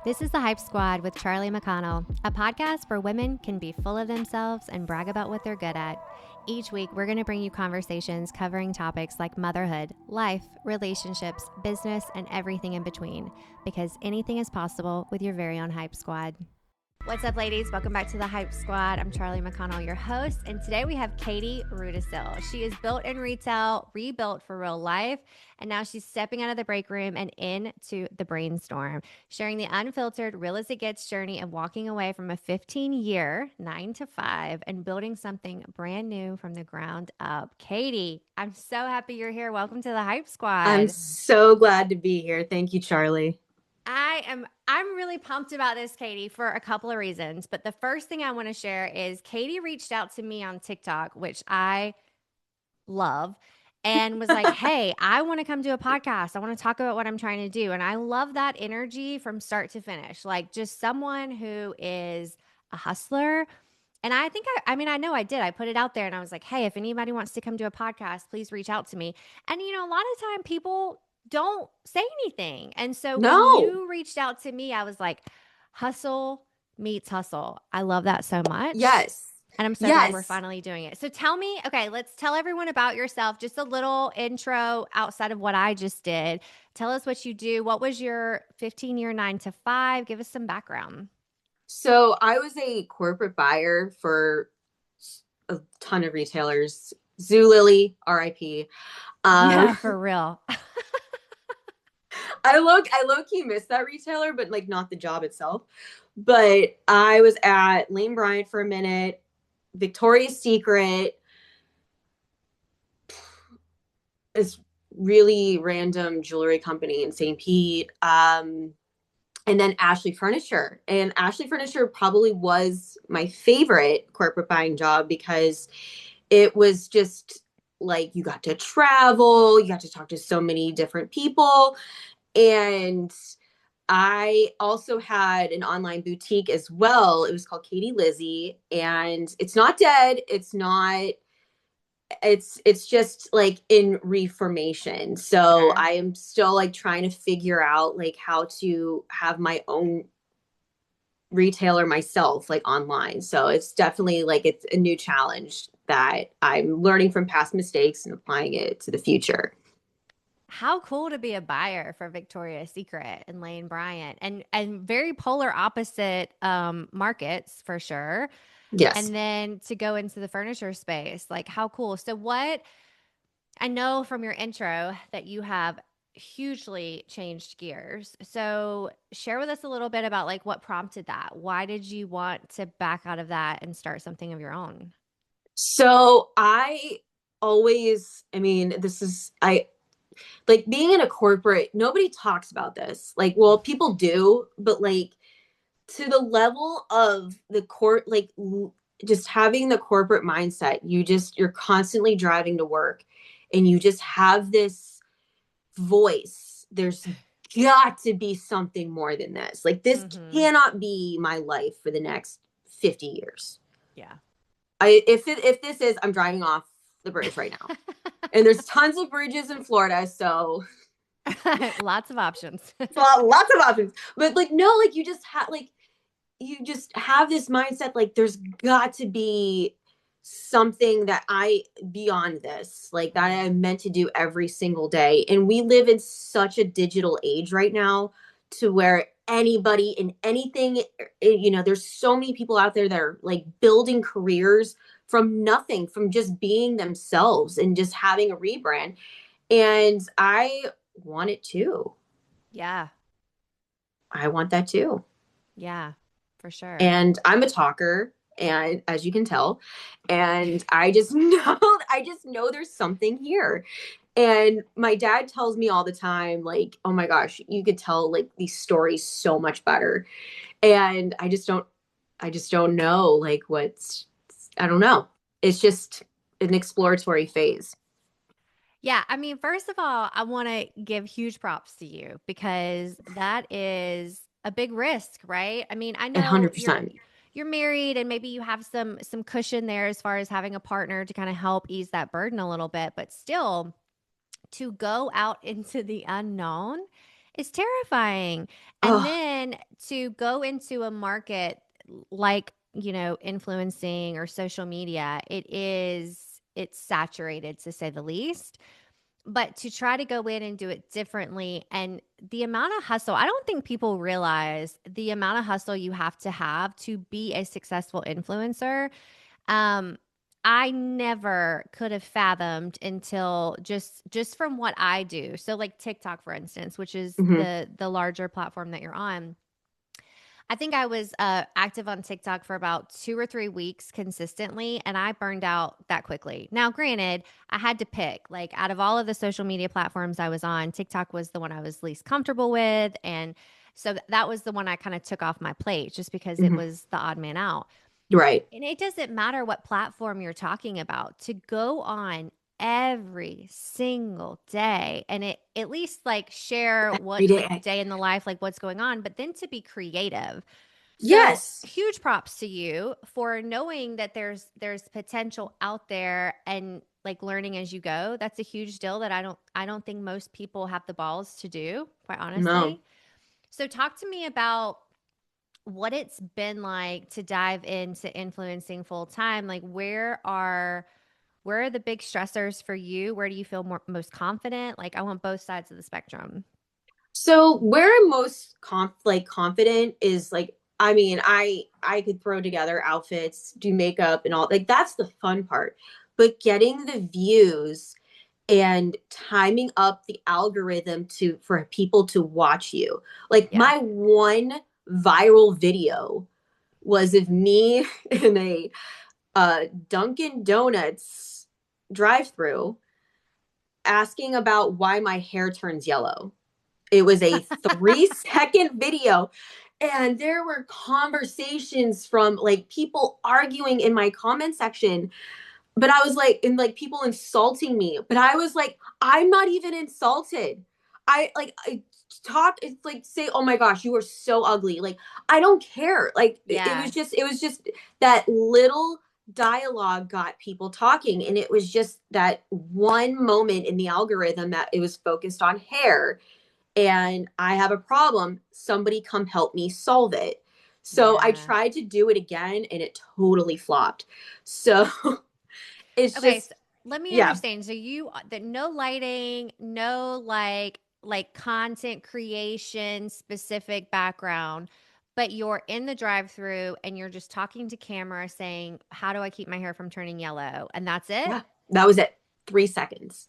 This is the Hype Squad with Charli McConnell, a podcast where women can be full of themselves and brag about what they're good at. Each week, we're going to bring you conversations covering topics like motherhood, life, relationships, business, and everything in between, because anything is possible with your very own Hype Squad. What's up, ladies? Welcome back to the Hype Squad. I'm Charli McConnell, your host, and today we have Katie Rudicil. She is built in retail, rebuilt for real life, and now she's stepping out of the break room and into the brainstorm, sharing the unfiltered, real as it gets journey of walking away from a 15-year 9-to-5 and building something brand new from the ground up. Katie, I'm so happy you're here. Welcome to the Hype Squad. I'm so glad to be here. Thank you, Charli. I'm really pumped about this, Katie, for a couple of reasons. But the first thing I want to share is Katie reached out to me on TikTok, which I love, and was like, hey, I want to come do a podcast. I want to talk about what I'm trying to do. And I love that energy from start to finish. Like just someone who is a hustler. And I think I know I did. I put it out there and I was like, hey, if anybody wants to come do a podcast, please reach out to me. And, a lot of time people don't say anything. And so when you reached out to me, I was like, hustle meets hustle. I love that so much. Yes. And I'm so glad we're finally doing it. So tell me, okay, let's tell everyone about yourself. Just a little intro outside of what I just did. Tell us what you do. What was your 15-year 9-to-5? Give us some background. So I was a corporate buyer for a ton of retailers. Zulily, RIP. Yeah, for real. I low-key miss that retailer, but like not the job itself. But I was at Bryant for a minute, Victoria's Secret, this really random jewelry company in St. Pete, and then Ashley Furniture. And Ashley Furniture probably was my favorite corporate buying job because it was just like you got to travel, you got to talk to so many different people. And I also had an online boutique as well. It was called Katie Lizzy, and it's not dead. It's just like in reformation. So I am still like trying to figure out like how to have my own retailer myself, like online. So it's definitely like it's a new challenge that I'm learning from past mistakes and applying it to the future. How cool to be a buyer for Victoria's Secret and Lane Bryant, and very polar opposite markets for sure. Yes. And then to go into the furniture space, like how cool. So what I know from your intro that you have hugely changed gears. So share with us a little bit about like what prompted that. Why did you want to back out of that and start something of your own? So I like being in a corporate, nobody talks about this. Like, well, people do, but like to the level of the just having the corporate mindset, you're constantly driving to work and you just have this voice. There's got to be something more than this. Like this cannot be my life for the next 50 years. Yeah. If this is, I'm driving off the bridge right now. And there's tons of bridges in Florida, so lots of options. Lots of options. But like no, like you just have this mindset like there's got to be something that beyond this, like that I'm meant to do every single day. And we live in such a digital age right now to where anybody in anything, there's so many people out there that are like building careers from nothing, from just being themselves and just having a rebrand. And I want it too. Yeah. I want that too. Yeah, for sure. And I'm a talker, and as you can tell, and I just know there's something here. And my dad tells me all the time, like, oh my gosh, you could tell like these stories so much better. And I just don't know like I don't know. It's just an exploratory phase. Yeah. I mean, first of all, I want to give huge props to you because that is a big risk, right? I mean, I know 100%. You're married and maybe you have some cushion there as far as having a partner to kind of help ease that burden a little bit, but still to go out into the unknown It's terrifying. And Oh, then to go into a market like, influencing or social media, it's saturated to say the least. But to try to go in and do it differently and the amount of hustle, I don't think people realize the amount of hustle you have to be a successful influencer. Um, I never could have fathomed until just from what I do. So like TikTok, for instance, which is mhm, the larger platform that you're on. I think I was active on TikTok for about 2 or 3 weeks consistently, and I burned out that quickly. Now, granted, I had to pick. Like, out of all of the social media platforms I was on, TikTok was the one I was least comfortable with. And so that was the one I kind of took off my plate just because it mhm. was the odd man out. Right. And it doesn't matter what platform you're talking about, to go on every single day and it at least like share what Every like day. day in the life, like what's going on, but then to be creative. So Yes. huge props to you for knowing that there's potential out there and like learning as you go. That's a huge deal that I don't think most people have the balls to do, quite No. honestly. So talk to me about what it's been like to dive into influencing full time. Like where are the big stressors for you? Where do you feel most confident? Like I want both sides of the spectrum. So where I'm most confident is like, I mean, I could throw together outfits, do makeup and all, like that's the fun part. But getting the views and timing up the algorithm to for people to watch you. Like Yeah. my one viral video was of me in a Dunkin Donuts drive-through asking about why my hair turns yellow. It was a 3-second video. And there were conversations from like people arguing in my comment section. But I was like, and like people insulting me. But I was like, I'm not even insulted. I talk, it's like say, oh my gosh, you are so ugly. Like, I don't care. Like Yeah. it was just that little dialogue got people talking. And it was just that one moment in the algorithm that it was focused on hair and I have a problem. Somebody come help me solve it. So I Yeah. tried to do it again and it totally flopped. So it's Okay, just, so let me yeah, understand. So you that no lighting, no like content creation specific background, but you're in the drive-through and you're just talking to camera saying, "How do I keep my hair from turning yellow?" And that's it? yeah, that was it. 3 seconds.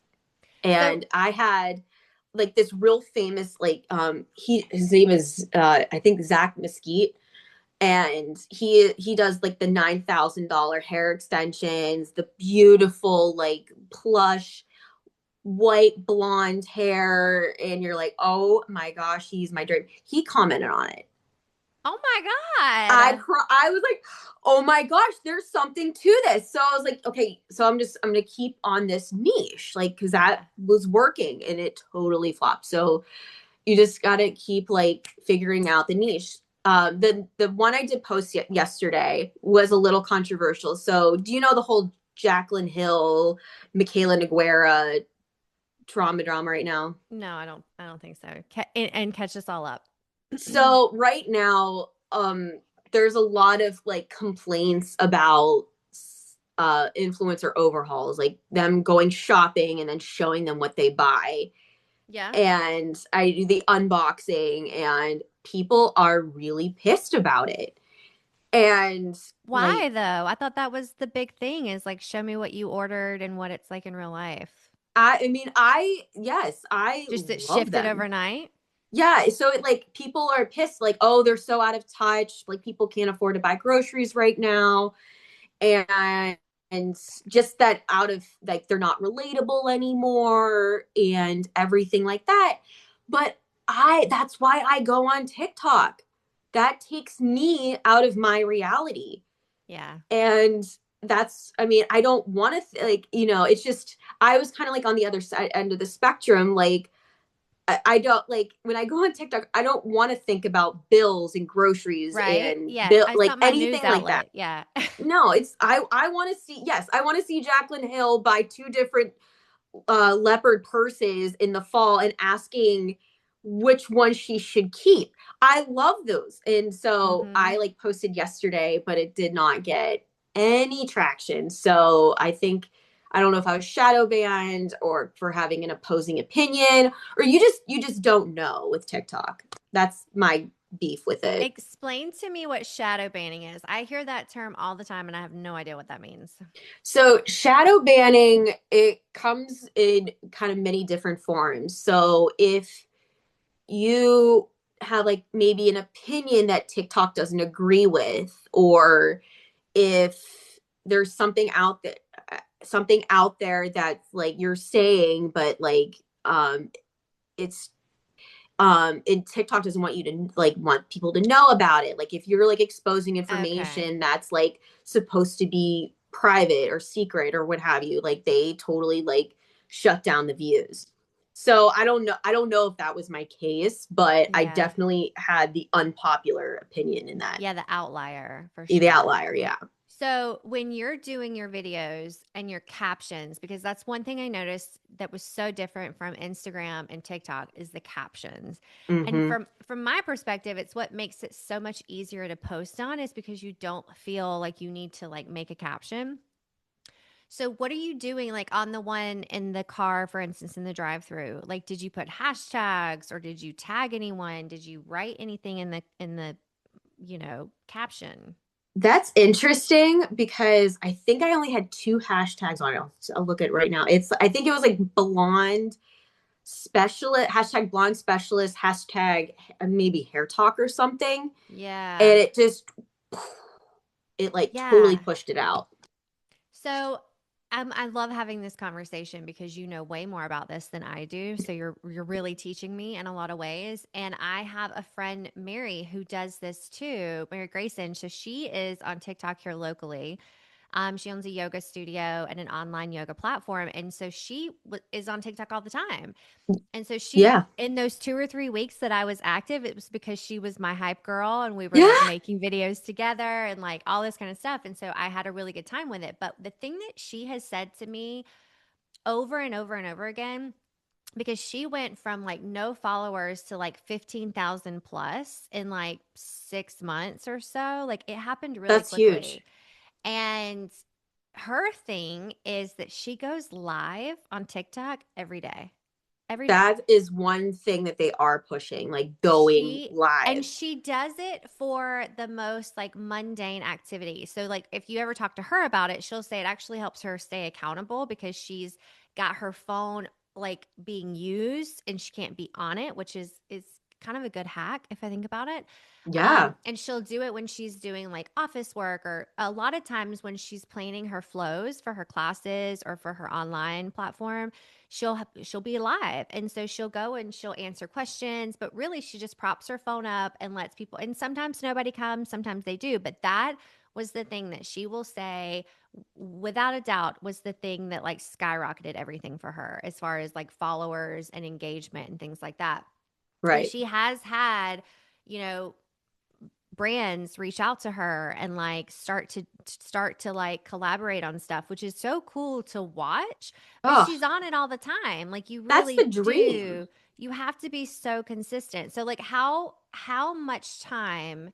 So, And I had like this real famous, like, his name is, I think Zach Mesquite. And he does like the $9,000 hair extensions, the beautiful like plush white blonde hair, and you're like, oh my gosh, he's my dream. He commented on it. oh my God. I was like, oh my gosh, there's something to this. So I was like, okay, so I'm gonna keep on this niche, like, because that was working, and it totally flopped. So you just gotta keep like figuring out the niche. The one I did post yesterday was a little controversial. So do you know the whole Jaclyn Hill, Michaela Noguera trauma drama right now? No, I don't think so. And catch us all up. So right now, there's a lot of like complaints about influencer overhauls, like them going shopping and then showing them what they buy. Yeah. And I do the unboxing, and people are really pissed about it. And like, Why though? I thought that was the big thing is like show me what you ordered and what it's like in real life. I mean, yes, I Just it love shifted them. overnight. Yeah, so it like people are pissed, like, oh, they're so out of touch. Like people can't afford to buy groceries right now. And just that out of like they're not relatable anymore and everything like that. But I that's why I go on TikTok. That takes me out of my reality. Yeah. And that's, I mean, I don't want to like, it's just I was kind of like on the other side end of the spectrum. Like I don't like when I go on TikTok, I don't want to think about bills and groceries Right? and Yeah. bill It's like not my news anything like that. outlet. Yeah. No, it's I want to see, yes, I want to see Jaclyn Hill buy two different leopard purses in the fall and asking which one she should keep. I love those. And so Mm-hmm. I like posted yesterday, but it did not get any traction. So I don't know if I was shadow banned or for having an opposing opinion, or you just don't know with TikTok. That's my beef with it. Explain to me what shadow banning is. I hear that term all the time and I have no idea what that means. So shadow banning, it comes in kind of many different forms. So if you have like maybe an opinion that TikTok doesn't agree with, or if there's something out there that's like you're saying, but like it's and TikTok doesn't want you to like want people to know about it. Like if you're like exposing Okay. information that's like supposed to be private or secret or what have you, like they totally like shut down the views. So I don't know if that was my case, but I Yeah. definitely had the unpopular opinion in that. Yeah, the outlier for The sure. outlier, yeah. So, when you're doing your videos and your captions, because that's one thing I noticed that was so different from Instagram and TikTok is the captions. And Mm-hmm. from my perspective, it's what makes it so much easier to post on is because you don't feel like you need to like make a caption. So, what are you doing like on the one in the car, for instance, in the drive-through? Like, did you put hashtags or did you tag anyone? Did you write anything in the caption? That's interesting because I think I only had two hashtags on it. I'll look at it right now. I think it was like blonde specialist, hashtag blonde specialist, hashtag maybe hair talk or something. Yeah. And it like totally Yeah. pushed it out. So I love having this conversation because you know way more about this than I do. So you're really teaching me in a lot of ways. And I have a friend, Mary, who does this too, Mary Grayson. So she is on TikTok here locally. She owns a yoga studio and an online yoga platform, and so is on TikTok all the time. And so Yeah. in those 2 or 3 weeks that I was active, it was because she was my hype girl and we were like Yeah. making videos together and like all this kind of stuff. And so I had a really good time with it. But the thing that she has said to me over and over and over again, because she went from like no followers to like 15,000 plus in like 6 months or so, like it happened really That's huge. quickly. And her thing is that she goes live on TikTok every day. Every day. That is one thing that they are pushing, like going She and live. she does it for the most like mundane activity. So like if you ever talk to her about it, she'll say it actually helps her stay accountable because she's got her phone like being used and she can't be on it, which is kind of a good hack if I think about it. Yeah. And she'll do it when she's doing like office work or a lot of times when she's planning her flows for her classes or for her online platform, she'll be live. And so she'll go and she'll answer questions, but really she just props her phone up and lets people and sometimes nobody comes, sometimes they do, but that was the thing that she will say without a doubt was the thing that like skyrocketed everything for her as far as like followers and engagement and things like that. And Right. she has had, you know, brands reach out to her and like start to like collaborate on stuff, which is so cool to watch. But Oh, she's on it all the time. Like you that's the really dream. do. You have to be so consistent. So like how much time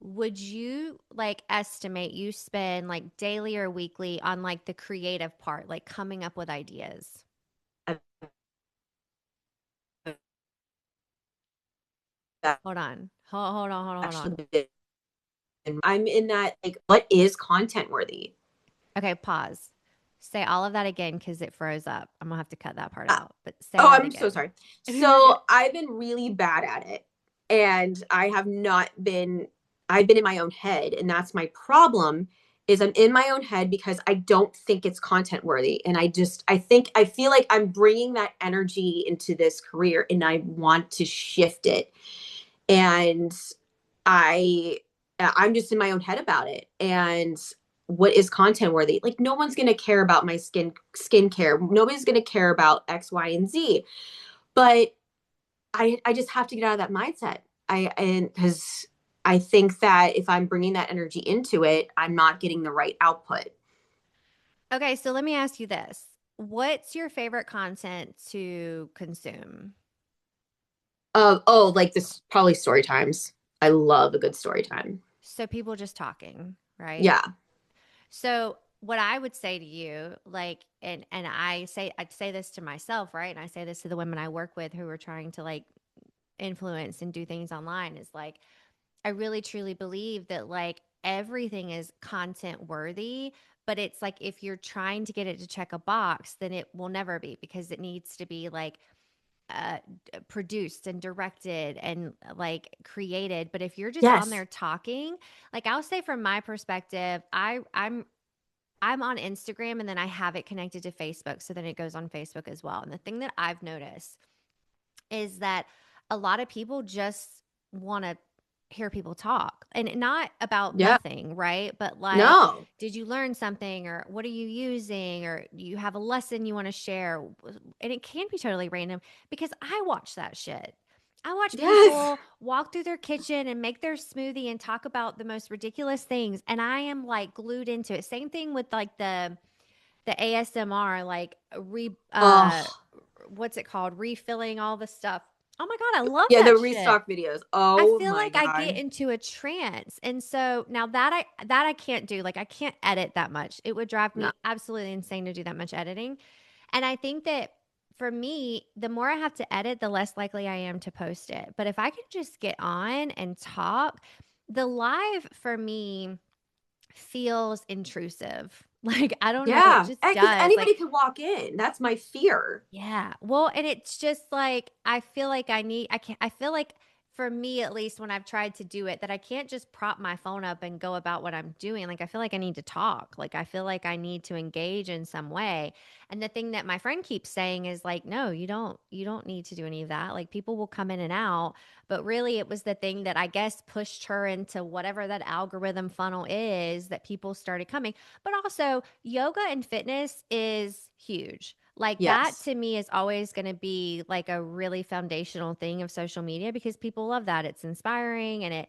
would you like estimate you spend like daily or weekly on like the creative part, like coming up with ideas? That Hold on. Hold on. actually, I'm in that like, what is content worthy? Okay, pause. Say all of that again because it froze up. I'm gonna have to cut that part Uh, out, but say Oh, that I'm so again. sorry. So I've been really bad at it. And I've been in my own head. And that's my problem is I'm in my own head because I don't think it's content worthy. And I feel like I'm bringing that energy into this career and I want to shift it. And I, I'm just in my own head about it. And what is content worthy? Like no one's going to care about my skincare. Nobody's going to care about X, Y, and Z, but I just have to get out of that mindset. And because I think that if I'm bringing that energy into it, I'm not getting the right output. Okay, so let me ask you this. What's your favorite content to consume? Oh, like this probably story times. I love a good story time. So people just talking, right? Yeah. So what I would say to you, like, and I'd say this to myself, right? And I say this to the women I work with who are trying to like influence and do things online is like, I really truly believe that like everything is content worthy, but it's like if you're trying to get it to check a box, then it will never be because it needs to be like uh, produced and directed and like created. But if you're just on Yes. there talking, like I'll say from my perspective, I'm on Instagram and then I have it connected to Facebook, so then it goes on Facebook as well. And the thing that I've noticed is that a lot of people just want to hear people talk and not about Yeah. nothing, right? But like, No. did you learn something or what are you using or you have a lesson you want to share? And it can be totally random because I watch that shit. I watch Yes. people walk through their kitchen and make their smoothie and talk about the most ridiculous things. And I am like glued into it. Same thing with like the ASMR, like Oh, what's it called? Refilling all the stuff. Oh my God, I love yeah, the that shit. restock videos. I Oh feel my like I get God. into a trance. And so now that I can't do, like I can't edit that much. It would drive No. me absolutely insane to do that much editing. And I think that for me, the more I have to edit, the less likely I am to post it. But if I can just get on and talk, the live for me feels intrusive. Like I don't know, it Yeah. just Because does. Like anybody could walk in. That's my fear. yeah. Well, and it's just like I feel like I can't I feel like for me at least when I've tried to do it that I can't just prop my phone up and go about what I'm doing. Like I feel like I need to talk. Like I feel like I need to engage in some way. And the thing that my friend keeps saying is like, no, you don't need to do any of that. Like people will come in and out, but really it was the thing that I guess pushed her into whatever that algorithm funnel is that people started coming. But also, yoga and fitness is huge. Like that Yes. to me is always going to be like a really foundational thing of social media because people love that. It's inspiring and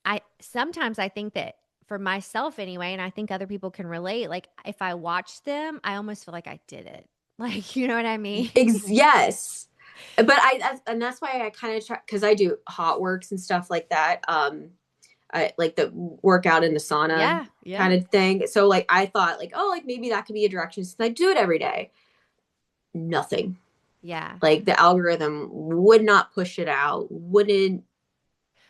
I sometimes I think that for myself anyway, and I think other people can relate, like if I watch them, I almost feel like I did it. Like, you know what I mean? Yes. But and that's why I kind of try because I do hot works and stuff like that. I like the workout in the sauna Yeah, yeah, kind of thing. So like I thought like, oh, like maybe that could be a direction since I do it every day. Nothing. yeah. Like the algorithm would not push it out. Wouldn't.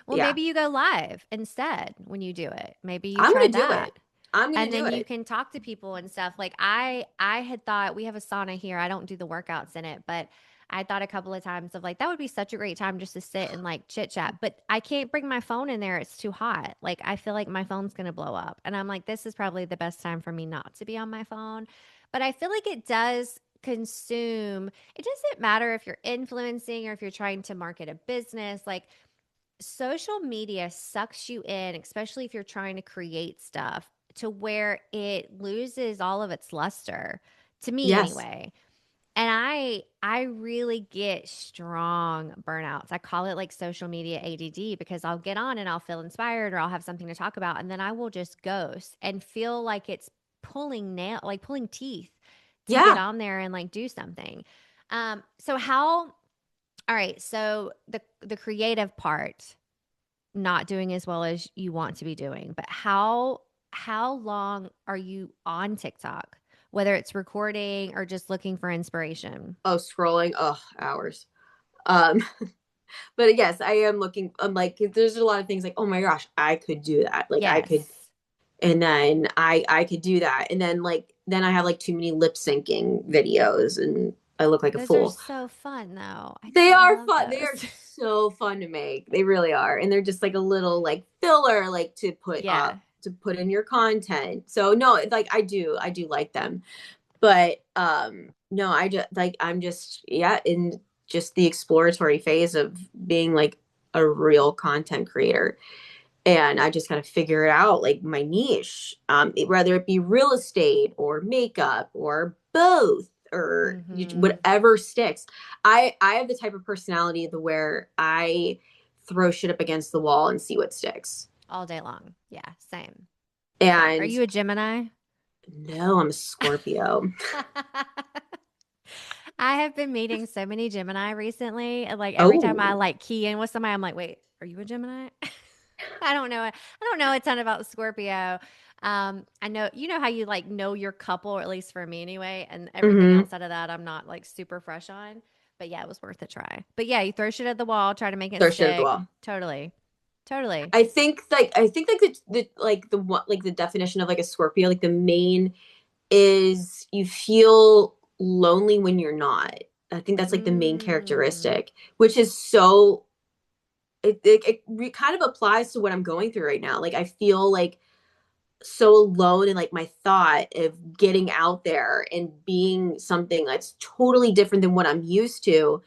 Well, Yeah. maybe you go live instead when you do it. Maybe you I'm try gonna do that. it. I'm gonna And do then you it. can talk to people and stuff. Like I had thought we have a sauna here. I don't do the workouts in it, but I thought a couple of times of like that would be such a great time just to sit and like chit chat. But I can't bring my phone in there. It's too hot. Like I feel like my phone's gonna blow up. And I'm like, this is probably the best time for me not to be on my phone. But I feel like it does consume. It doesn't matter if you're influencing or if you're trying to market a business. Like social media sucks you in, especially if you're trying to create stuff to where it loses all of its luster to me Yes. anyway. And I really get strong burnouts. I call it like social media ADD because I'll get on and I'll feel inspired or I'll have something to talk about and then I will just ghost and feel like it's pulling teeth to get Yeah. on there and like do something. So how all right, so the creative part not doing as well as you want to be doing. But how long are you on TikTok? Whether it's recording or just looking for inspiration. Oh, scrolling. Oh, hours. Um, but yes, I am looking. I'm like, there's a lot of things like, oh my gosh, I could do that. Like I could, Yes. and then I could do that, and then I have like too many lip syncing videos, and I look like a Those are fool. so fun though. They I are love fun. They are those. so fun to make. They really are, and they're just like a little like filler, like to put Yeah. up to put in your content. So no, like I do like them, but no, I just like I'm just yeah in just the exploratory phase of being like a real content creator, and I just gotta figure it out like my niche, whether it be real estate or makeup or both or Mhm. whatever sticks. I have the type of personality the where I throw shit up against the wall and see what sticks. All day long. Yeah, same. Same. Are And you a Gemini? no, I'm a Scorpio. I have been meeting so many Gemini recently. And like every time I Oh. like key in with somebody, I'm like, wait, are you a Gemini? I don't know. I don't know a ton about Scorpio. I know you know how you like know your couple, or at least for me anyway, and everything Mm-hmm. outside of that, I'm not like super fresh on. But yeah, it was worth a try. But yeah, you throw shit at the wall, try to make it Throw shit at the stick. wall. Totally, totally. I think like the what like the definition of like a Scorpio, like the main is you feel lonely when you're not. I think that's like the main Mm, characteristic, which is so it kind of applies to what I'm going through right now. Like I feel like so alone in like my thought of getting out there and being something that's totally different than what I'm used to.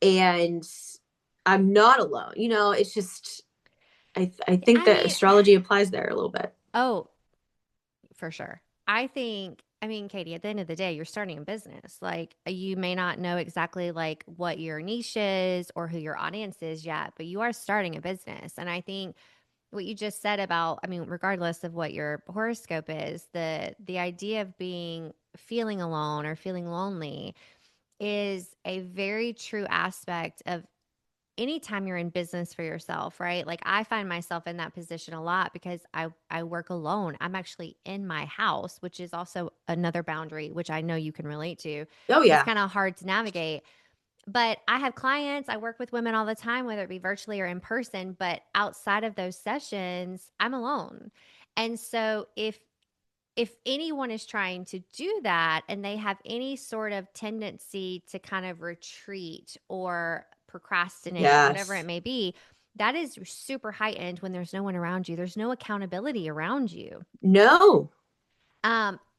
And I'm not alone. It's just I think I that mean, astrology applies there a little bit. oh, for sure. I mean, Katie, at the end of the day, you're starting a business. Like, you may not know exactly like what your niche is or who your audience is yet, but you are starting a business. And I think what you just said about, I mean, regardless of what your horoscope is, the idea of being feeling alone or feeling lonely is a very true aspect of anytime you're in business for yourself, right? Like I find myself in that position a lot because I work alone. I'm actually in my house, which is also another boundary which I know you can relate to. Oh It's yeah. kind of hard to navigate. But I have clients, I work with women all the time, whether it be virtually or in person, but outside of those sessions, I'm alone. And so if anyone is trying to do that and they have any sort of tendency to kind of retreat or procrastinate, whatever it Yes. may be, that is super heightened when there's no one around you. There's no accountability around you. No.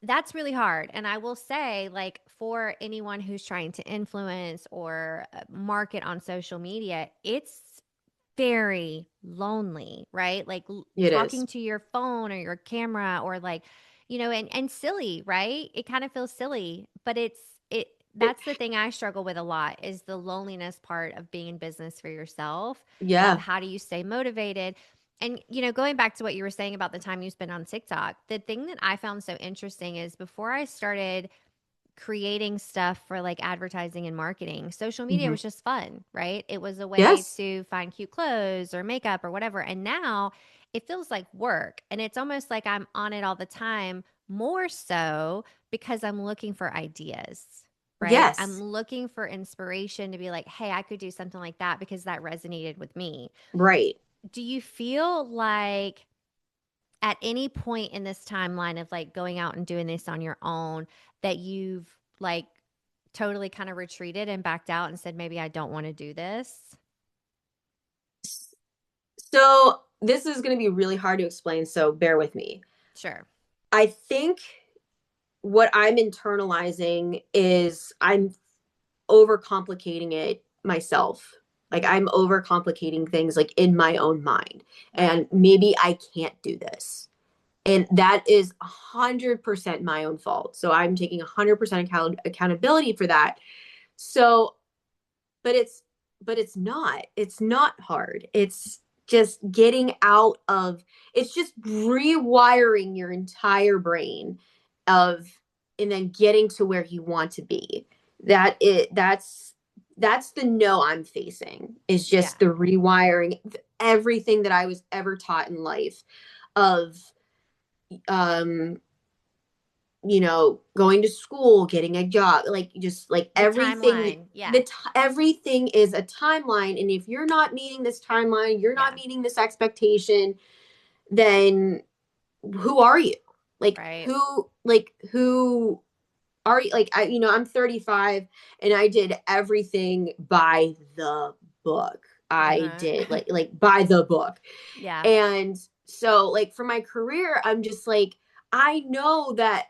That's really hard. And I will say, like, for anyone who's trying to influence or market on social media, it's very lonely, right? Like It is. talking to your phone or your camera or like, and silly, right? It kind of feels silly, but it It, that's the thing I struggle with a lot is the loneliness part of being in business for yourself, of yeah. how do you stay motivated? And going back to what you were saying about the time you spend on TikTok, the thing that I found so interesting is before I started creating stuff for like advertising and marketing. Social media Hmm. was just fun, right? It was a way Yes. to find cute clothes or makeup or whatever. And now it feels like work. And it's almost like I'm on it all the time, more so because I'm looking for ideas, right? I'm Yes. looking for inspiration to be like, hey, I could do something like that because that resonated with me. Right. Do you feel like at any point in this timeline of like going out and doing this on your own that you've like totally kind of retreated and backed out and said, maybe I don't want to do this? So this is going to be really hard to explain, so bear with me. Sure. I think what I'm internalizing is I'm overcomplicating it myself. Like Mm-hmm. I'm overcomplicating things like in my own mind. Right. And maybe I can't do this. And that is 100% my own fault. So I'm taking 100% accountability for that. So, but it's not hard. It's just getting out of, it's just rewiring your entire brain of, and then getting to where you want to be. That's the no I'm facing, is Yeah. just the rewiring everything that I was ever taught in life of um going to school, getting a job, like just like The everything. timeline. Yeah. Everything is a timeline, and if you're not meeting this timeline, you're not Yeah. meeting this expectation, then who are you? Like Right. who are you? Like I'm 35 and I did everything by the book. I did Uh-huh. like by the book. Yeah. And so like for my career, I'm just like, I know that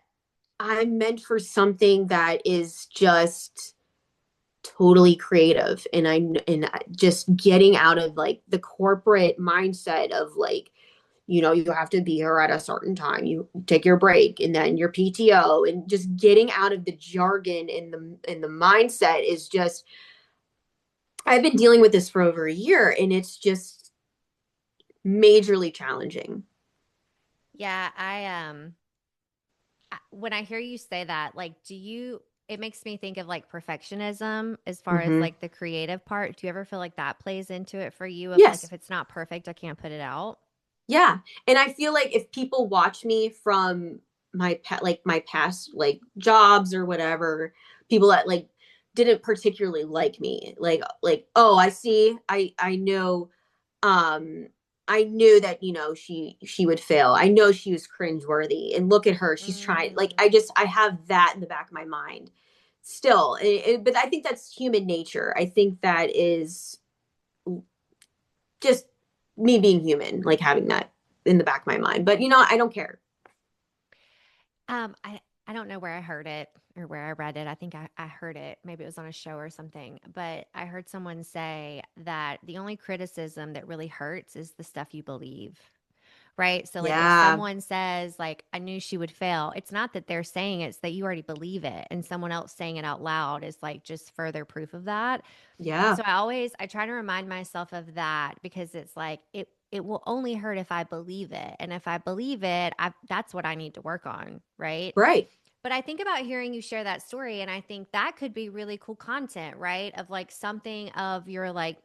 I'm meant for something that is just totally creative, and just getting out of like the corporate mindset of like, you have to be here at a certain time, you take your break and then your PTO, and just getting out of the jargon and the mindset is just, I've been dealing with this for over a year, and it's just majorly challenging. Yeah. When I hear you say that, like, it makes me think of like perfectionism as far as Hmm. like the creative part. Do you ever feel like that plays into it for you of like, Yes. if it's not perfect, I can't put it out? Yeah. And I feel like if people watch me from my past like jobs or whatever, people that like didn't particularly like me, like, oh, I see, I know, um I knew that, she would fail. I know she was cringeworthy. And look at her. She's trying, like, Mm. I have that in the back of my mind still. But I think that's human nature. I think that is just me being human, like having that in the back of my mind. But I don't care. I don't know where I heard it or where I read it. I think I heard it. Maybe it was on a show or something. But I heard someone say that the only criticism that really hurts is the stuff you believe. Right. So, like, if Yeah. someone says, like, I knew she would fail, it's not that they're saying it, it's that you already believe it. And someone else saying it out loud is like just further proof of that. Yeah. So I try to remind myself of that because it's like, it will only hurt if I believe it. And if I believe it, that's what I need to work on. Right. Right. But I think about hearing you share that story, and I think that could be really cool content, right? Of like something of your like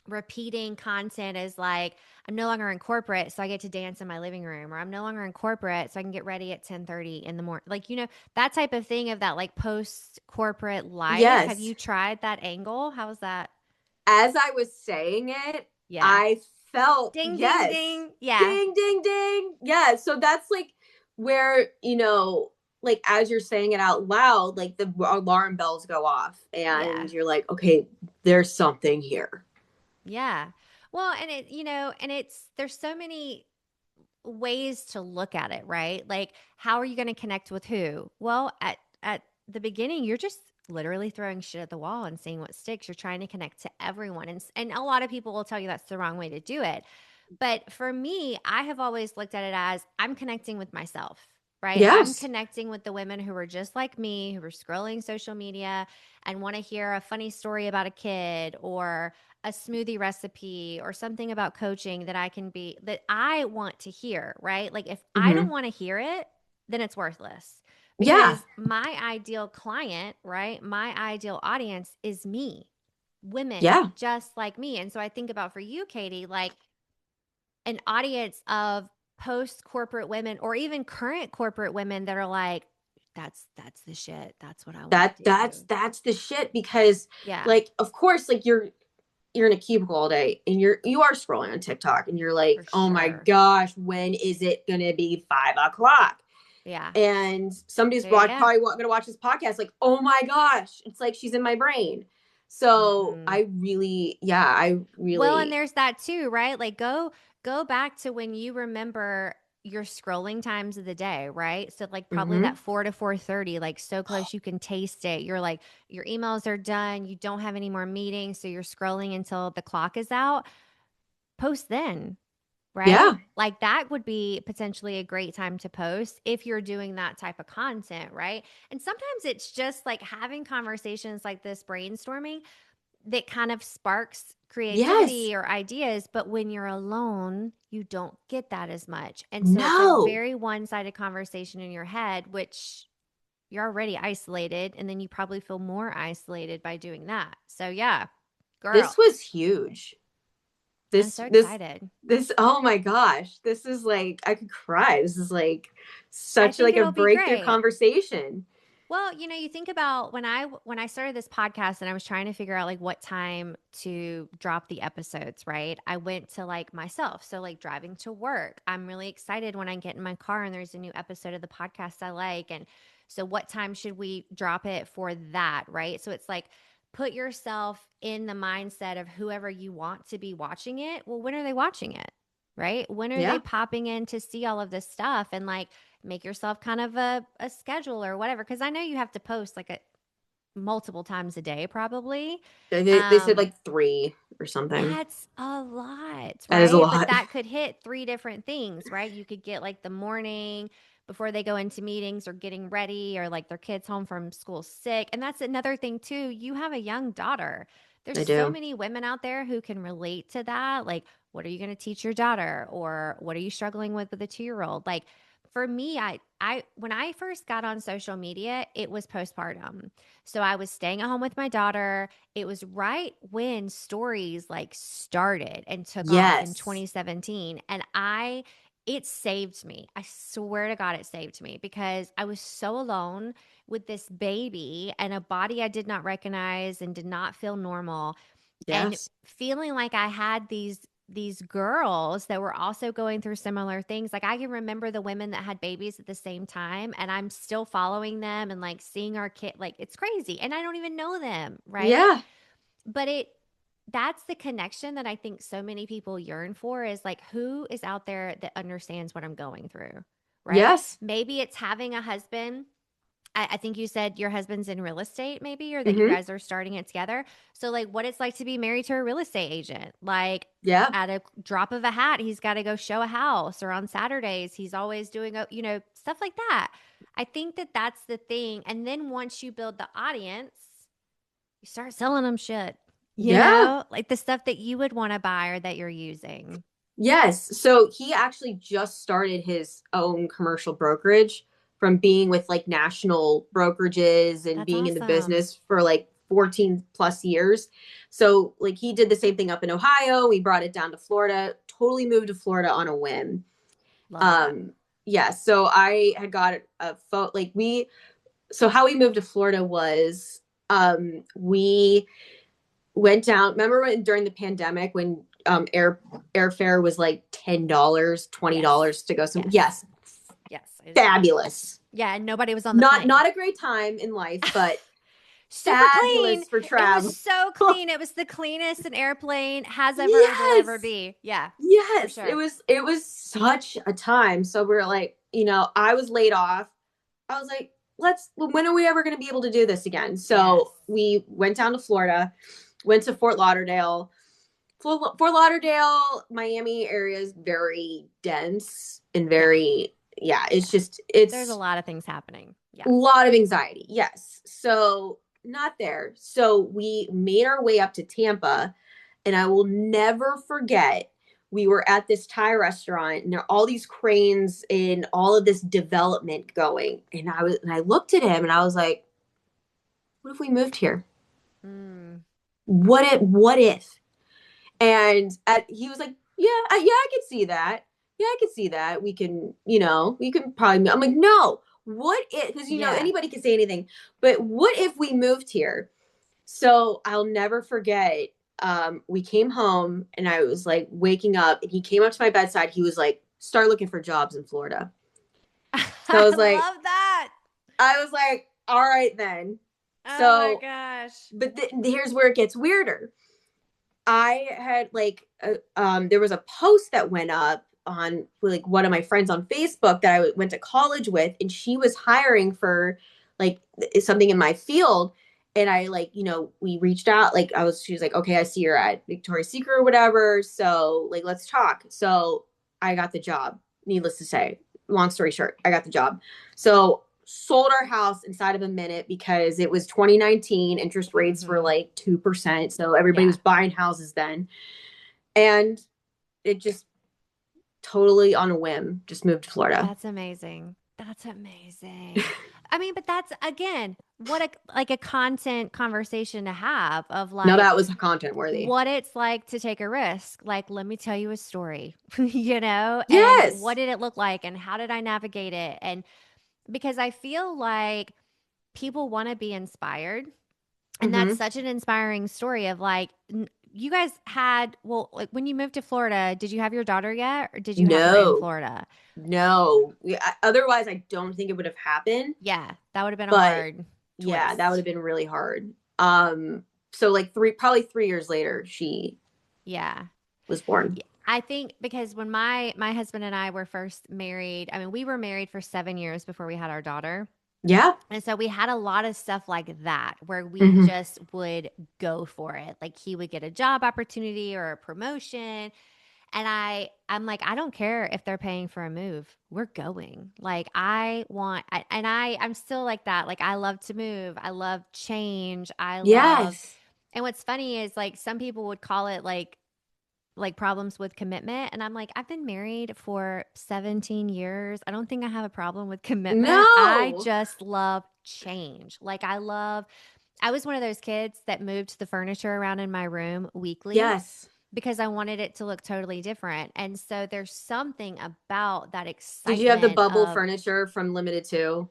repeating content is like, I'm no longer in corporate, so I get to dance in my living room, or I'm no longer in corporate, so I can get ready at 10:30 in the morning. Like, that type of thing of that like post corporate life. Have Yes. you tried that angle? How's that? As I was saying it, Yeah. I felt, Ding, ding, yes. ding. Yeah. Ding, ding, ding. Yeah. So that's like where, like as you're saying it out loud, like the alarm bells go off Yeah. and you're like, okay, there's something here. Yeah. Well, and there's so many ways to look at it, right? Like, how are you going to connect with who? Well, at the beginning, you're just literally throwing shit at the wall and seeing what sticks. You're trying to connect to everyone, and a lot of people will tell you that's the wrong way to do it. But for me, I have always looked at it as I'm connecting with myself, right? I'm Yes. connecting with the women who are just like me, who are scrolling social media and want to hear a funny story about a kid or a smoothie recipe or something about coaching that I want to hear, right? Like, if I don't Hmm. want to hear it, then it's worthless Yeah. because my ideal client, right? My ideal audience is me, women Yeah. just like me. And so I think about for you, Katie, like, an audience of post corporate women or even current corporate women that are like, that's the shit. That's what I want That to that's do. that's the shit because Yeah, like of course like you're in a cubicle all day and you are scrolling on TikTok and you're for like, oh my sure. gosh, when is it gonna be 5 o'clock? Yeah. And somebody's Yeah. Yeah. probably gonna watch this podcast like, oh my gosh, it's like she's in my brain. So Mm-hmm. I really, yeah, I Well, and really, there's that too, right? Like, go back to when you remember your scrolling times of the day, right? So like probably mm-hmm. that 4 to 4:30, like so close you can taste it. You're like your emails are done, you don't have any more meetings, so you're scrolling until the clock is out. Post then, right? Yeah. Like that would be potentially a great time to post if you're doing that type of content, right? And sometimes it's just like having conversations like this, brainstorming, that kind of sparks Yes. creativity or ideas. But when you're alone, you don't get that as much. And so it's a No. very one sided conversation in your head, which you're already isolated. And then you probably feel more isolated by doing that. So, yeah, girl, This was huge. I'm this so this excited. this oh my gosh, this is like, I could cry. This is like I such think like a it'll be breakthrough great. conversation. Well, you think about when I started this podcast and I was trying to figure out like what time to drop the episodes, right? I went to like myself. So like driving to work. I'm really excited when I get in my car and there's a new episode of the podcast I like. And so what time should we drop it for that, right? So it's like put yourself in the mindset of whoever you want to be watching it. Well, when are they watching it? Right? When are they Yeah. popping in to see all of this stuff? And like make yourself kind of a schedule or whatever. Cause I know you have to post like a multiple times a day, probably. They said Um, like 3 or something. that's a lot, That is a right? But lot. that could hit three different things, right? You could get like the morning before they go into meetings or getting ready or like their kids home from school sick. And that's another thing too. You have a young daughter. There's I so do. many women out there who can relate to that. Like, what are you going to teach your daughter? Or what are you struggling with a 2-year old? Like, for me, I when I first got on social media, it was postpartum. So I was staying at home with my daughter. It was right when stories like started and took off in Yes. 2017. And it saved me. I swear to God, it saved me because I was so alone with this baby and a body I did not recognize and did not feel normal, and Yes. feeling like I had these girls that were also going through similar things. Like I can remember the women that had babies at the same time, and I'm still following them and like seeing our kid. Like it's crazy, and I don't even know them, right? Yeah. But that's the connection that I think so many people yearn for, is like who is out there that understands what I'm going through, right? Yes. Maybe it's having a husband. I think you said your husband's in real estate, maybe, or that you Mm-hmm. guys are starting it together. So, like, what it's like to be married to a real estate agent. Like, Yeah. at a drop of a hat, he's got to go show a house, or on Saturdays, he's always doing, stuff like that. I think that that's the thing. And then once you build the audience, you start selling them shit, Yeah. like the stuff that you would want to buy or that you're using. Yes. So he actually just started his own commercial brokerage from being with like national brokerages and That's being in the awesome. business for like 14 plus years. So like he did the same thing up in Ohio. We brought it down to Florida, totally moved to Florida on a whim. Love that. Um yeah, so I had got a photo like we so how we moved to Florida was we went down. Remember when during the pandemic when airfare was like $10, Yes. $20 to go some? Yes. Yes, Yes. fabulous. Yeah. And nobody was on the Not plane. a great time in life, but Super clean. fabulous for It was travel. so clean. It was the cleanest an airplane has ever or will ever Yes, be. Yeah, for yes. sure. It was such a time. So we are like, I was laid off. I was like, when are we ever going to be able to do this again? Yes. So we went down to Florida, went to Fort Lauderdale. Fort Lauderdale, Miami area is very dense and Yeah. very, yeah, There's a it's lot of things happening. a Yeah. lot of anxiety. Yes. So not there. So we made our way up to Tampa, and I will never forget. We were at this Thai restaurant, and there are all these cranes and all of this development going. And I looked at him, and I was like, "What if we moved here? Mm. What if?" And he was like, "Yeah, yeah, I could see that. Yeah, I could see that. We can probably." I'm like, "No, what if?" Because Yeah. anybody can say anything, but what if we moved here? So I'll never forget. We came home, and I was like waking up, and he came up to my bedside. He was like, "Start looking for jobs in Florida." So I love that. I was like, "All right then." Oh my So, gosh. but here's where it gets weirder. I had there was a post that went up on like one of my friends on Facebook that I went to college with, and she was hiring for like something in my field. And I we reached out, she was like, "Okay, I see you're at Victoria's Secret or whatever. So like, let's talk." So I got the job. Needless to say, long story short, I got the job. So sold our house inside of a minute because it was 2019. Interest rates were Mm-hmm. like 2%. So everybody Yeah. was buying houses then. And it just totally on a whim just moved to Florida. That's amazing. That's amazing. I mean, but that's again, what a content conversation to have of Now like that was content worthy. what it's like to take a risk. Like, let me tell you a story, and what Yes. did it look like and how did I navigate it? And because I feel like people want to be inspired. And that's Mm-hmm. such an inspiring story of like, you guys had, well, like when you moved to Florida, did you have your daughter yet or did you have her in No, Florida? no. Otherwise, I don't think it would have happened. Yeah, that would have been a But hard yeah, that would twist. have been really hard. So like probably 3 years later, she Yeah. was born. Yeah. I think because when my husband and I were first married, I mean, we were married for 7 years before we had our daughter. Yeah. And so we had a lot of stuff like that where we Mm-hmm. just would go for it. Like he would get a job opportunity or a promotion. And I'm like, I don't care if they're paying for a move. We're going. Like I'm still like that. Like I love to move. I love change. Yes. And what's funny is like some people would call it like like problems with commitment. And I'm like, I've been married for 17 years. I don't think I have a problem with commitment. I No. just love change. Like, I was one of those kids that moved the furniture around in my room weekly Yes. because I wanted it to look totally different. And so there's something about that Did you have the excitement bubble of, furniture from Limited Too?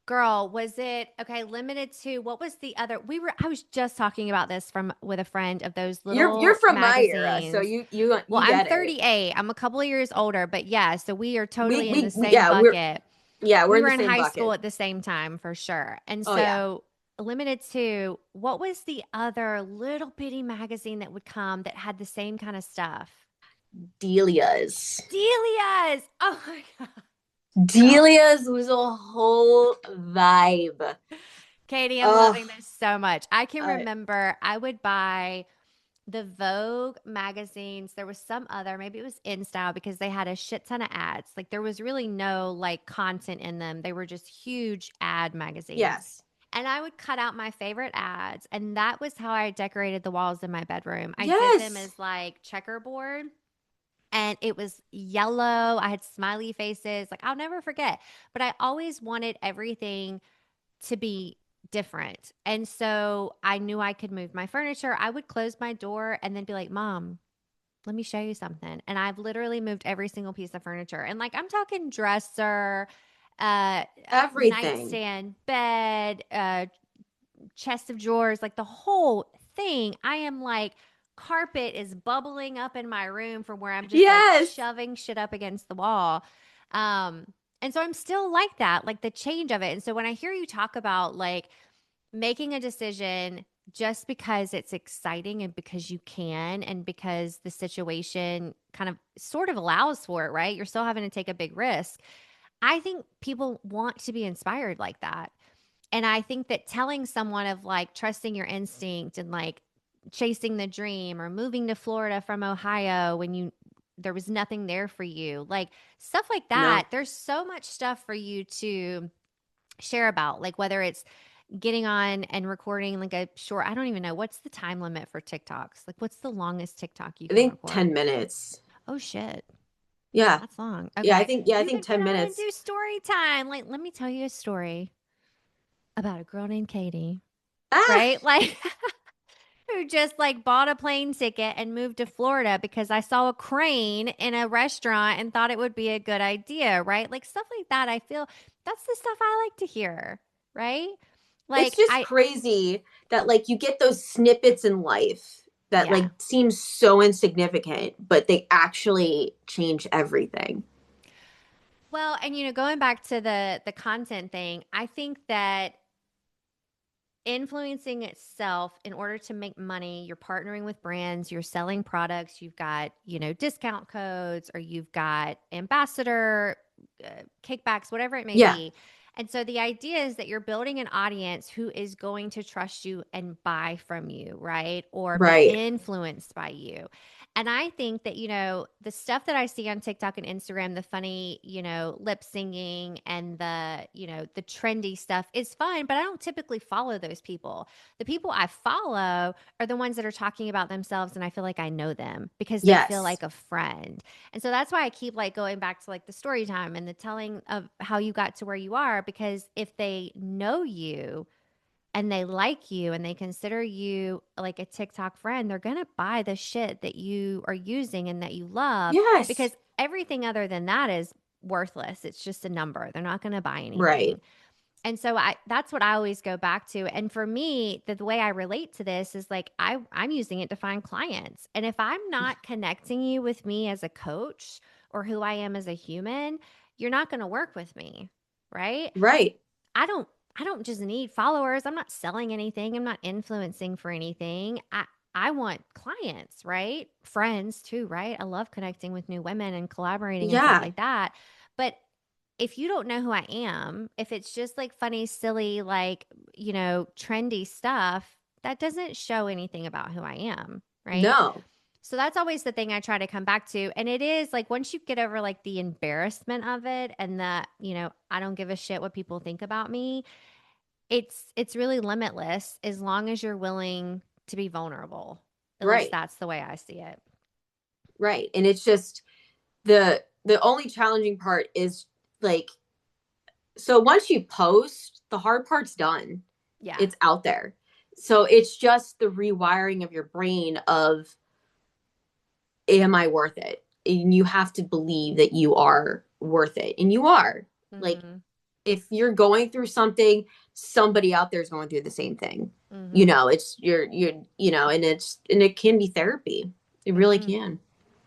girl, was it okay, limited to what was the other? I was just talking about this from with a friend of those You're little from my era, so magazines. Well, you I'm get it. 38. I'm a couple of years older, but yeah, so we are totally in the We same yeah, bucket. we're We in were the in same high school bucket. at the same time for sure. And Oh yeah. so limited to what was the other little bitty magazine that would come that had the same kind of stuff? Delia's. Delia's. Oh my God. Girl. Delia's was a whole vibe. Katie, I'm Oh, loving this so much. I can I remember I would buy the Vogue magazines. There was some other, maybe it was In Style because they had a shit ton of ads. Like there was really no like content in them. They were just huge ad magazines. yes. And I would cut out my favorite ads. And that was how I decorated the walls in my bedroom. I did them Yes. as like checkerboard and it was yellow. I had smiley faces. Like I'll never forget. But I always wanted everything to be different. And so I knew I could move my furniture. I would close my door and then be like, Mom, let me show you something. And I've literally moved every single piece of furniture. And like I'm talking dresser, Everything. nightstand, bed, chest of drawers, like the whole thing. I am like, carpet is bubbling up in my room from where I'm just like Yes. shoving shit up against the wall. Um, and so I'm still like that, like the change of it. And so when I hear you talk about like making a decision just because it's exciting and because you can and because the situation kind of sort of allows for it, right? You're still having to take a big risk. I think people want to be inspired like that. And I think that telling someone of like trusting your instinct and like chasing the dream or moving to Florida from Ohio when there was nothing there for you, like stuff like that. No. There's so much stuff for you to share about, like whether it's getting on and recording like a short, I don't even know what's the time limit for TikToks. Like what's the longest TikTok you I can think record? 10 minutes. Oh shit. Yeah. That's long. Yeah, Okay. I You think could 10 get on and minutes. do story time. Like, let me tell you a story about a girl named Katie, Ah, right? Like, who just like bought a plane ticket and moved to Florida because I saw a crane in a restaurant and thought it would be a good idea, right? Like, stuff like that. I feel that's the stuff I like to hear, right? it's Like, just crazy that like you get those snippets in life that yeah. like seem so insignificant, but they actually change everything. Well, and going back to the content thing, I think that influencing itself in order to make money, you're partnering with brands, you're selling products, you've got, discount codes or you've got ambassador kickbacks, whatever it may Yeah, be. And so the idea is that you're building an audience who is going to trust you and buy from you, right? Or be right. influenced by you. And I think that, the stuff that I see on TikTok and Instagram, the funny, lip singing and the trendy stuff is fine, but I don't typically follow those people. The people I follow are the ones that are talking about themselves and I feel like I know them because they feel Yes. like a friend. And so that's why I keep like going back to like the story time and the telling of how you got to where you are because if they know you, and they like you and they consider you like a TikTok friend, they're going to buy the shit that you are using and that you love Yes. because everything other than that is worthless. It's just a number. They're not going to buy Right. anything. And so that's what I always go back to. And for me, the way I relate to this is like I'm using it to find clients. And if I'm not connecting you with me as a coach or who I am as a human, you're not going to work with me, right? Right. I don't I don't just need followers. I'm not selling anything. I'm not influencing for anything. I want clients, right? Friends too, right? I love connecting with new women and collaborating and stuff Yeah. like that. But if you don't know who I am, if it's just like funny, silly, like, trendy stuff, that doesn't show anything about who I am, right? No. So that's always the thing I try to come back to. And it is like once you get over like the embarrassment of it and that, I don't give a shit what people think about me, it's really limitless as long as you're willing to be vulnerable. At least Right. that's the way I see it. Right. And it's just the only challenging part is like, so once you post, the hard part's done. Yeah. It's out there. So it's just the rewiring of your brain of, am I worth it? And you have to believe that you are worth it. And you are. Like, Mm-hmm. if you're going through something, somebody out there is going through the same thing. Mm-hmm. It's and it can be therapy. It really Mm-hmm. can.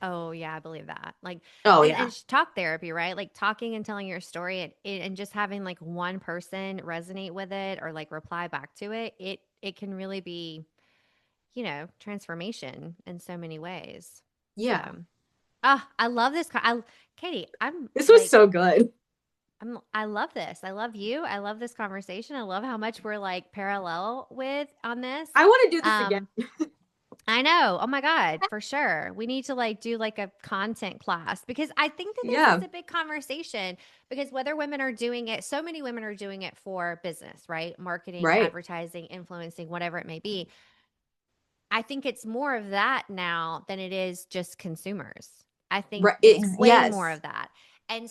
Oh yeah, I believe that. Like, Oh and, yeah. and talk therapy, right? Like talking and telling your story and just having like one person resonate with it or like reply back to it, it can really be, transformation in so many ways. So, Yeah. I love this. Katie, I'm This was like, so good. I love this. I love you. I love this conversation. I love how much we're like parallel with on this. I want to do this again. Um, I know. Oh my God, for sure. We need to like do like a content class because I think that this is Yeah. a big conversation because whether women are doing it, so many women are doing it for business, right? Marketing, Right. advertising, influencing, whatever it may be. I think it's more of that now than it is just consumers. I think Right. it's way more Yes. of that. And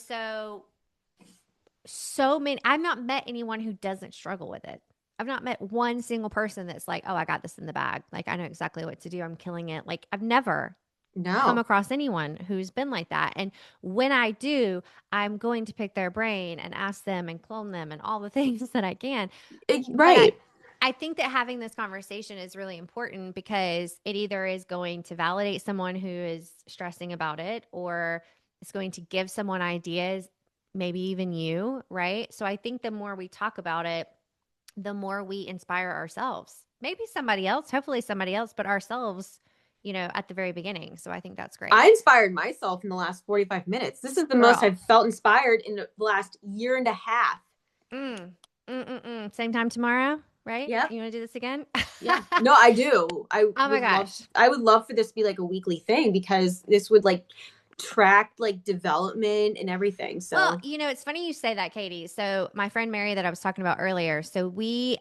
so many, I've not met anyone who doesn't struggle with it. I've not met one single person that's like, oh, I got this in the bag. Like, I know exactly what to do. I'm killing it. Like, I've never come No. across anyone who's been like that. And when I do, I'm going to pick their brain and ask them and clone them and all the things that I can. But Right. I think that having this conversation is really important because it either is going to validate someone who is stressing about it or it's going to give someone ideas, maybe even you, right? So I think the more we talk about it, the more we inspire ourselves. Maybe somebody else, hopefully somebody else, but ourselves, at the very beginning. So I think that's great. I inspired myself in the last 45 minutes. This is the most Girl. I've felt inspired in the last year and a half. Mm. Mm-mm-mm. Same time tomorrow, right? Yep. You want to do this again? Yeah. No, I do. Oh my gosh. I would love for this to be like a weekly thing because this would like track like development and everything. Well, So, it's funny you say that, Katie. So my friend Mary that I was talking about earlier. So we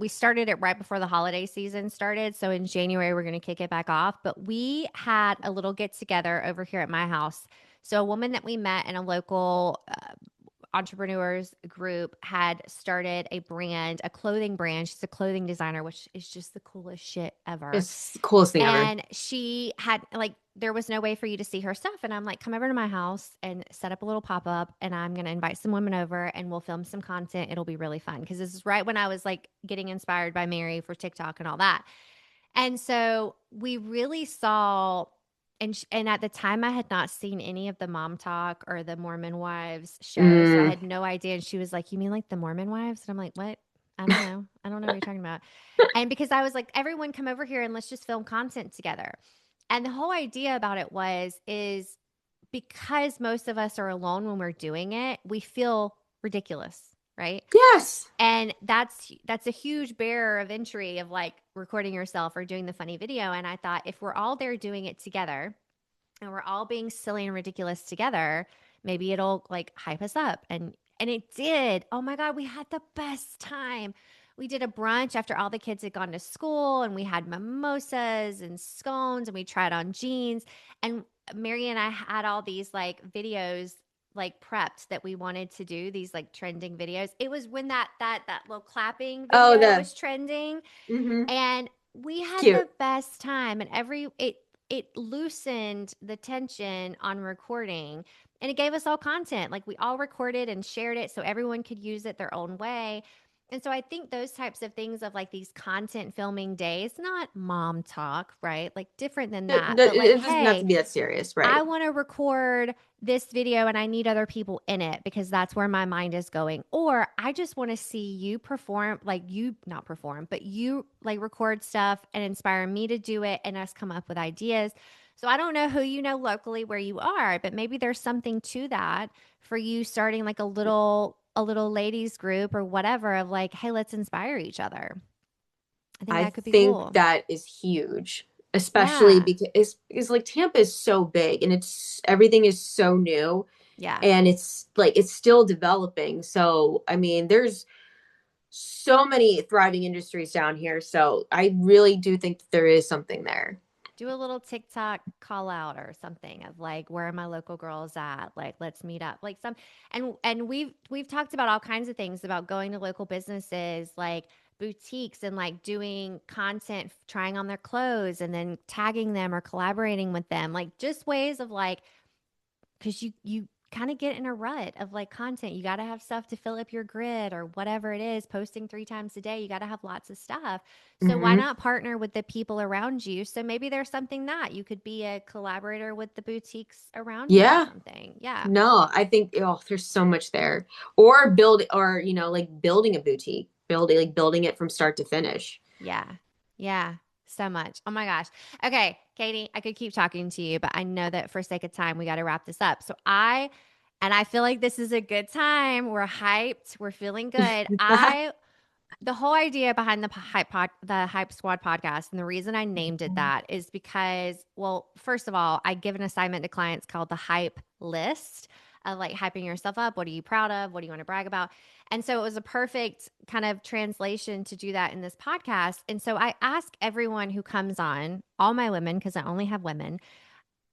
started it right before the holiday season started. So in January we're going to kick it back off. But we had a little get together over here at my house. So a woman that we met in a local entrepreneurs group had started a clothing brand. She's a clothing designer, which is just the coolest shit ever. it's the coolest thing ever. And she had like there was no way for you to see her stuff. And I'm like, come over to my house and set up a little pop up. And I'm going to invite some women over and we'll film some content. It'll be really fun. Cause this is right when I was like getting inspired by Mary for TikTok and all that. And so we really saw, and at the time I had not seen any of the Mom Talk or the Mormon Wives show. So I Mm. had no idea. And she was like, you mean like the Mormon Wives? And I'm like, what? I don't know. I don't know what you're talking about. And because I was like, everyone come over here and let's just film content together. And the whole idea about it is because most of us are alone when we're doing it, we feel ridiculous, right? Yes. And that's a huge barrier of entry of like recording yourself or doing the funny video. And I thought if we're all there doing it together and we're all being silly and ridiculous together, maybe it'll like hype us up. And it did. Oh my God, we had the best time. We did a brunch after all the kids had gone to school and we had mimosas and scones and we tried on jeans. And Mary and I had all these like videos like prepped that we wanted to do, these like trending videos. It was when that little clapping Oh, video was trending, mm-hmm. and we had Cute. the best time. And it loosened the tension on recording, and it gave us all content. Like we all recorded and shared it so everyone could use it their own way. And so I think those types of things of like these content filming days, not mom talk, right? Like different than that, but like, It doesn't have to hey, be that serious, I right? want to record this video and I need other people in it because that's where my mind is going. Or I just want to see you perform, like you not perform, but you like record stuff and inspire me to do it and us come up with ideas. So I don't know who you know locally where you are, but maybe there's something to that for you starting like a little ladies group or whatever of like, hey, let's inspire each other. I think I that could be think cool. that is huge, especially Yeah. because like Tampa is so big and it's everything is so new Yeah. and it's like it's still developing. So, I mean, there's so many thriving industries down here. So, I really do think that there is something there. do a little TikTok call out or something of like, where are my local girls at? Like, let's meet up. Like and we've talked about all kinds of things about going to local businesses, like boutiques, and like doing content, trying on their clothes and then tagging them or collaborating with them. Like just ways of like, because you kind of get in a rut of like content. You got to have stuff to fill up your grid or whatever it is, posting 3 times a day. You got to have lots of stuff. So why Hmm. not partner with the people around you? So maybe there's something that you could be a collaborator with the boutiques around you or Yeah. something. Yeah. No, I think oh, there's so much there. Or build or like building a boutique, building it from start to finish. Yeah. Yeah. So much. Oh my gosh. Okay, Katie, I could keep talking to you, but I know that for sake of time, we got to wrap this up. And I feel like this is a good time. We're hyped. We're feeling good. The whole idea behind the Hype Squad podcast, and the reason I named it that is because, well, first of all, I give an assignment to clients called the Hype List, of like hyping yourself up. What are you proud of? What do you want to brag about? And so it was a perfect kind of translation to do that in this podcast. And so I ask everyone who comes on, all my women, because I only have women,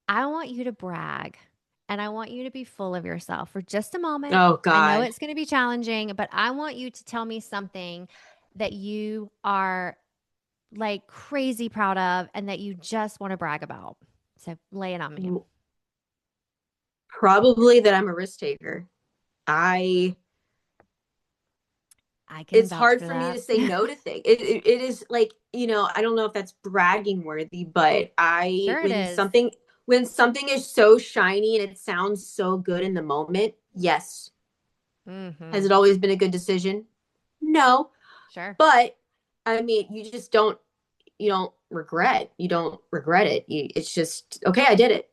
I want you to brag. And I want you to be full of yourself for just a moment. Oh I know God. it's going to be challenging, but I want you to tell me something that you are like crazy proud of and that you just want to brag about. So lay it on me. Probably that I'm a risk taker. I I can It's vouch hard for for me that. to say no to things. It is like, I don't know if that's bragging worthy, but I Sure it is. when something is so shiny and it sounds so good in the moment, yes. Has Mm-hmm. it always been a good decision? No. Sure. But I mean, you don't regret it. It's just okay, I did it.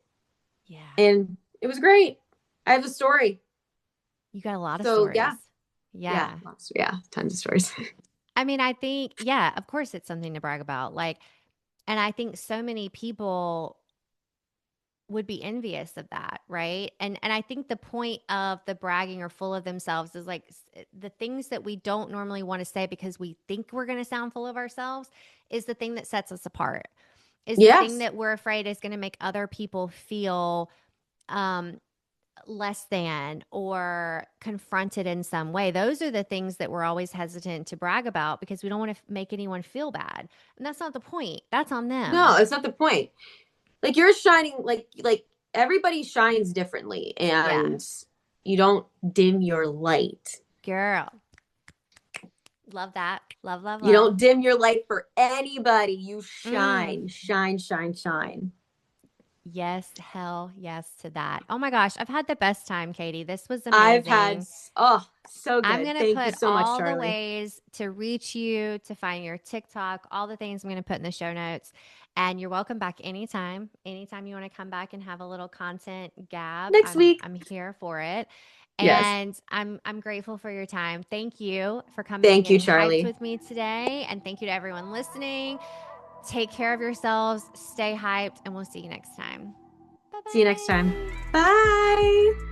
Yeah. And it was great. I have a story. You got a lot of So stories. yeah. Yeah, Yeah. yeah, tons of stories. I mean, I think, yeah, of course it's something to brag about. Like, and I think so many people would be envious of that, right? And I think the point of the bragging or full of themselves is like the things that we don't normally want to say because we think we're going to sound full of ourselves is the thing that sets us apart. Is the thing Yes. that we're afraid is going to make other people feel um less than or confronted in some way. Those are the things that we're always hesitant to brag about because we don't want to make anyone feel bad. And that's not the point. That's on No, them. it's not the point. Like you're shining like everybody shines differently Yeah. and you don't dim your light. Girl. Love that. Love, love, You love. don't dim your light for anybody. You Mm. shine, shine, shine, shine. Yes, hell yes to that. Oh my gosh, I've had the best time, Katie. This was I've had amazing. oh, so I'm good. going to Thank you put so much, all the Charli. ways to reach you, to find your TikTok, all the things I'm going to put in the show notes. And you're welcome back anytime. Anytime you want to come back and have a little content gab, Next I'm week. I'm here for it. Yes. And I'm grateful for your time. Thank you for coming and Thank you, getting hyped Charli. with me today. And thank you to everyone listening. Take care of yourselves, stay hyped, and we'll see you next time. Bye See you next time. bye. Bye.